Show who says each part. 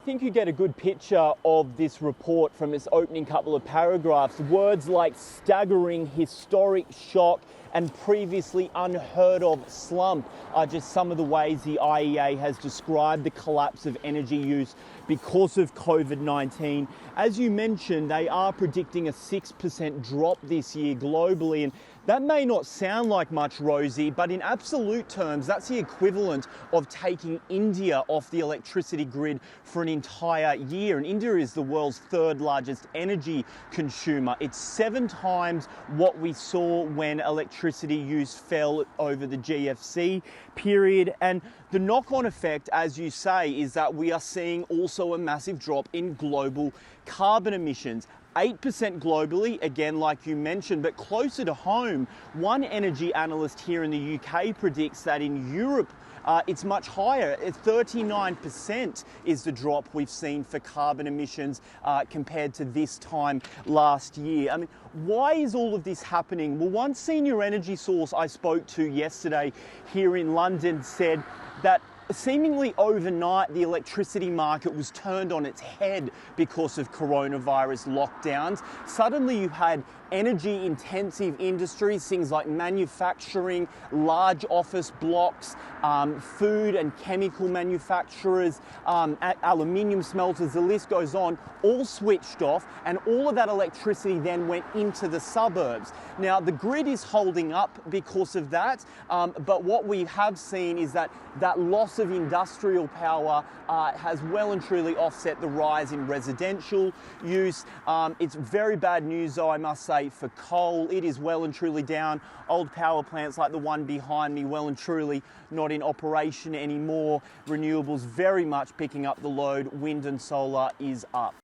Speaker 1: think you get a good picture of this report from its opening couple of paragraphs. Words like staggering, historic, shock, and previously unheard of slump are just some of the ways the IEA has described the collapse of energy use because of COVID-19. As you mentioned, they are predicting a 6% drop this year globally, and that may not sound like much, Rosie, but in absolute terms, that's the equivalent of taking India off the electricity grid for an entire year. And India is the world's third largest energy consumer. It's 7 times what we saw when electricity use fell over the GFC period. And the knock-on effect, as you say, is that we are seeing also a massive drop in global carbon emissions. 8% globally, again, like you mentioned, but closer to home, one energy analyst here in the UK predicts that in Europe, it's much higher. 39% is the drop we've seen for carbon emissions compared to this time last year. I mean, why is all of this happening? Well, one senior energy source I spoke to yesterday here in London said that seemingly overnight, the electricity market was turned on its head because of coronavirus lockdowns. Suddenly you had energy-intensive industries, things like manufacturing, large office blocks, food and chemical manufacturers, aluminium smelters, the list goes on, all switched off, and all of that electricity then went into the suburbs. Now, the grid is holding up because of that, but what we have seen is that loss of industrial power has well and truly offset the rise in residential use. It's very bad news, though, I must say, for coal. It is well and truly down. Old power plants like the one behind me, well and truly not in operation anymore. Renewables very much picking up the load. Wind and solar is up.